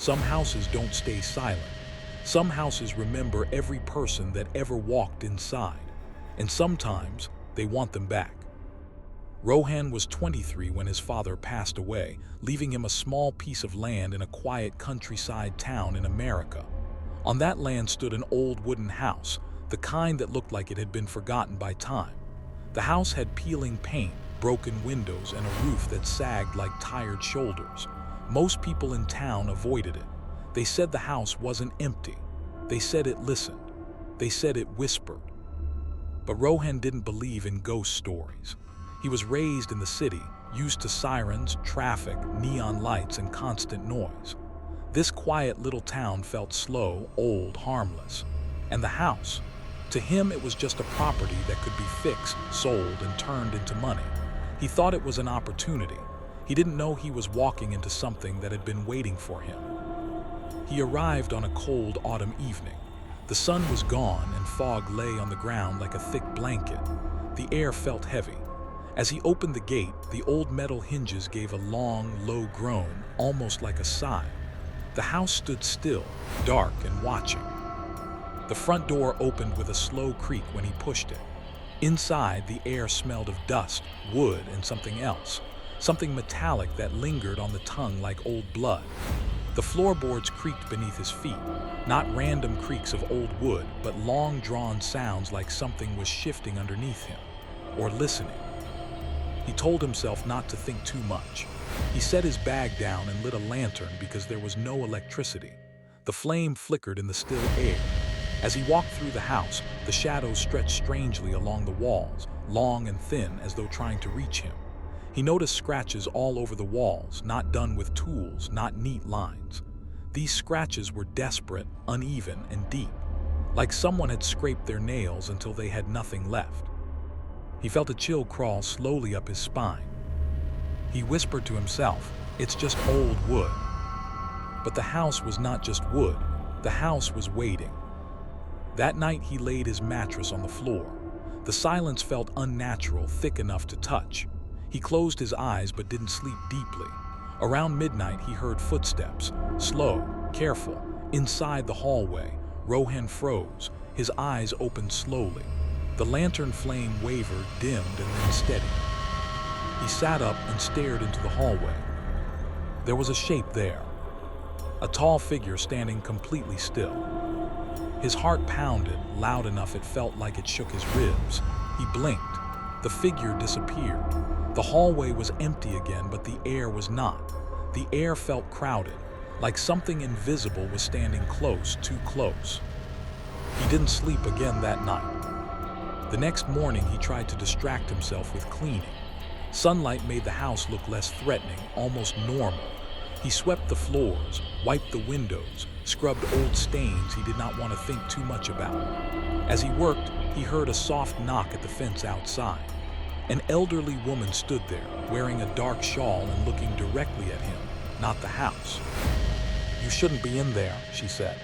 Some houses don't stay silent. Some houses remember every person that ever walked inside, and sometimes they want them back. Rohan was 23 when his father passed away, leaving him a small piece of land in a quiet countryside town in America. On that land stood an old wooden house, the kind that looked like it had been forgotten by time. The house had peeling paint, broken windows, and a roof that sagged like tired shoulders. Most people in town avoided it. They said the house wasn't empty. They said it listened. They said it whispered. But Rohan didn't believe in ghost stories. He was raised in the city, used to sirens, traffic, neon lights, and constant noise. This quiet little town felt slow, old, harmless. And the house? To him, it was just a property that could be fixed, sold, and turned into money. He thought it was an opportunity. He didn't know he was walking into something that had been waiting for him. He arrived on a cold autumn evening. The sun was gone and fog lay on the ground like a thick blanket. The air felt heavy. As he opened the gate, the old metal hinges gave a long, low groan, almost like a sigh. The house stood still, dark and watching. The front door opened with a slow creak when he pushed it. Inside, the air smelled of dust, wood, and something else. Something metallic that lingered on the tongue like old blood. The floorboards creaked beneath his feet, not random creaks of old wood, but long-drawn sounds like something was shifting underneath him, or listening. He told himself not to think too much. He set his bag down and lit a lantern because there was no electricity. The flame flickered in the still air. As he walked through the house, the shadows stretched strangely along the walls, long and thin as though trying to reach him. He noticed scratches all over the walls, not done with tools, not neat lines. These scratches were desperate, uneven, and deep, like someone had scraped their nails until they had nothing left. He felt a chill crawl slowly up his spine. He whispered to himself, "It's just old wood." But the house was not just wood. The house was waiting. That night he laid his mattress on the floor. The silence felt unnatural, thick enough to touch. He closed his eyes but didn't sleep deeply. Around midnight he heard footsteps, slow, careful. Inside the hallway, Rohan froze, his eyes opened slowly. The lantern flame wavered, dimmed, and then steadied. He sat up and stared into the hallway. There was a shape there, a tall figure standing completely still. His heart pounded, loud enough it felt like it shook his ribs. He blinked. The figure disappeared. The hallway was empty again, but the air was not. The air felt crowded, like something invisible was standing close, too close. He didn't sleep again that night. The next morning he tried to distract himself with cleaning. Sunlight made the house look less threatening, almost normal. He swept the floors, wiped the windows, scrubbed old stains he did not want to think too much about. As he worked, he heard a soft knock at the fence outside. An elderly woman stood there, wearing a dark shawl and looking directly at him, not the house. "You shouldn't be in there," she said.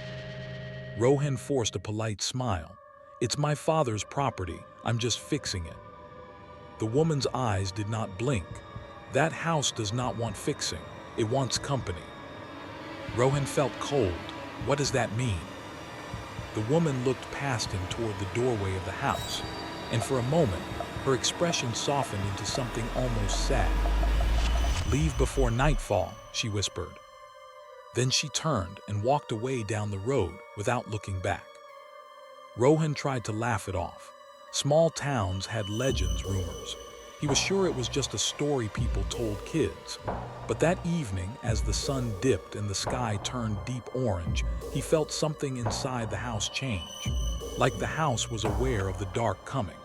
Rohan forced a polite smile. "It's my father's property. I'm just fixing it." The woman's eyes did not blink. That house does not want fixing. It wants company. Rohan felt cold. What does that mean? The woman looked past him toward the doorway of the house, and for a moment, her expression softened into something almost sad. "Leave before nightfall," she whispered. Then she turned and walked away down the road without looking back. Rohan tried to laugh it off. Small towns had legends, rumors. He was sure it was just a story people told kids. But that evening, as the sun dipped and the sky turned deep orange, he felt something inside the house change. Like the house was aware of the dark coming,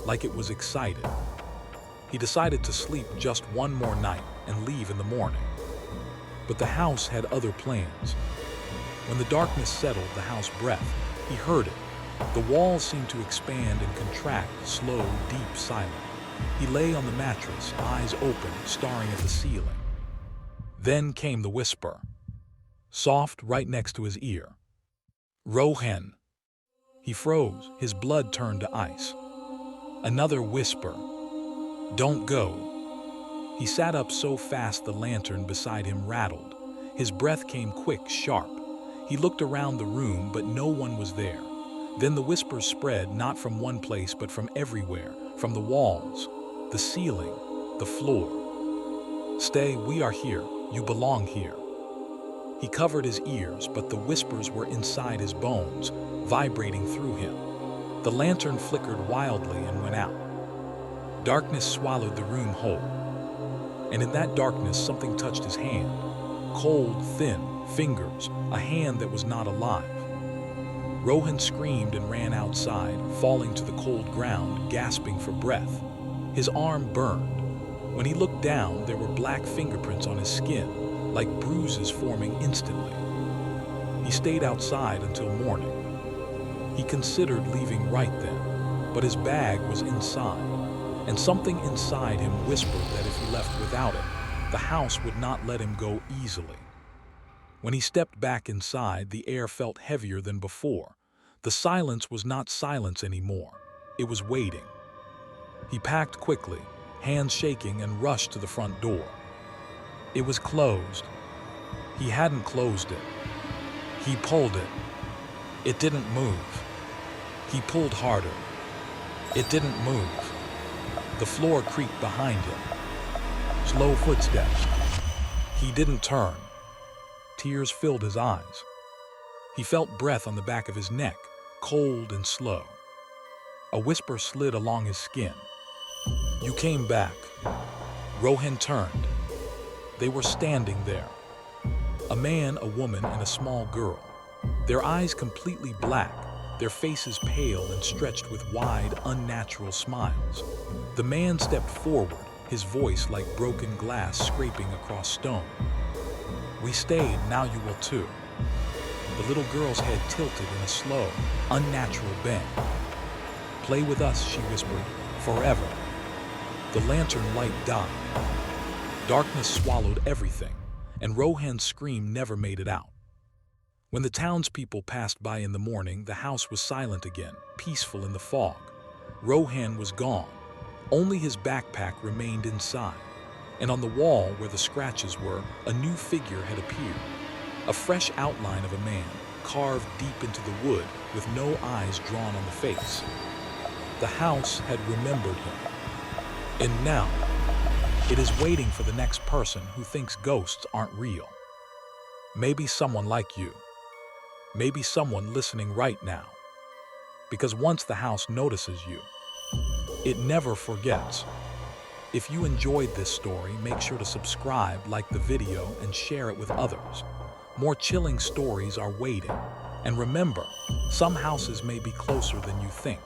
like it was excited. He decided to sleep just one more night and leave in the morning. But the house had other plans. When the darkness settled the house breath, he heard it. The walls seemed to expand and contract, slow, deep, silent. He lay on the mattress, eyes open, staring at the ceiling. Then came the whisper, soft right next to his ear. "Rohan." He froze, his blood turned to ice. Another whisper, "Don't go." He sat up so fast the lantern beside him rattled. His breath came quick, sharp. He looked around the room, but no one was there. Then the whispers spread, not from one place, but from everywhere, from the walls, the ceiling, the floor. "Stay, we are here. You belong here." He covered his ears, but the whispers were inside his bones, vibrating through him. The lantern flickered wildly and went out. Darkness swallowed the room whole. And in that darkness, something touched his hand. Cold, thin fingers, a hand that was not alive. Rohan screamed and ran outside, falling to the cold ground, gasping for breath. His arm burned. When he looked down, there were black fingerprints on his skin, like bruises forming instantly. He stayed outside until morning. He considered leaving right then, but his bag was inside, and something inside him whispered that if he left without it, the house would not let him go easily. When he stepped back inside, the air felt heavier than before. The silence was not silence anymore. It was waiting. He packed quickly, hands shaking, and rushed to the front door. It was closed. He hadn't closed it. He pulled it. It didn't move. He pulled harder. It didn't move. The floor creaked behind him. Slow footsteps. He didn't turn. Tears filled his eyes. He felt breath on the back of his neck, cold and slow. A whisper slid along his skin. "You came back." Rohan turned. They were standing there. A man, a woman, and a small girl. Their eyes completely black, their faces pale and stretched with wide, unnatural smiles. The man stepped forward, his voice like broken glass scraping across stone. "We stayed, now you will too." The little girl's head tilted in a slow, unnatural bend. "Play with us," she whispered, "forever." The lantern light died. Darkness swallowed everything, and Rohan's scream never made it out. When the townspeople passed by in the morning, the house was silent again, peaceful in the fog. Rohan was gone. Only his backpack remained inside, and on the wall where the scratches were, a new figure had appeared. A fresh outline of a man, carved deep into the wood, with no eyes drawn on the face. The house had remembered him. And now, it is waiting for the next person who thinks ghosts aren't real. Maybe someone like you. Maybe someone listening right now. Because once the house notices you, it never forgets. If you enjoyed this story, make sure to subscribe, like the video, and share it with others. More chilling stories are waiting. And remember, some houses may be closer than you think.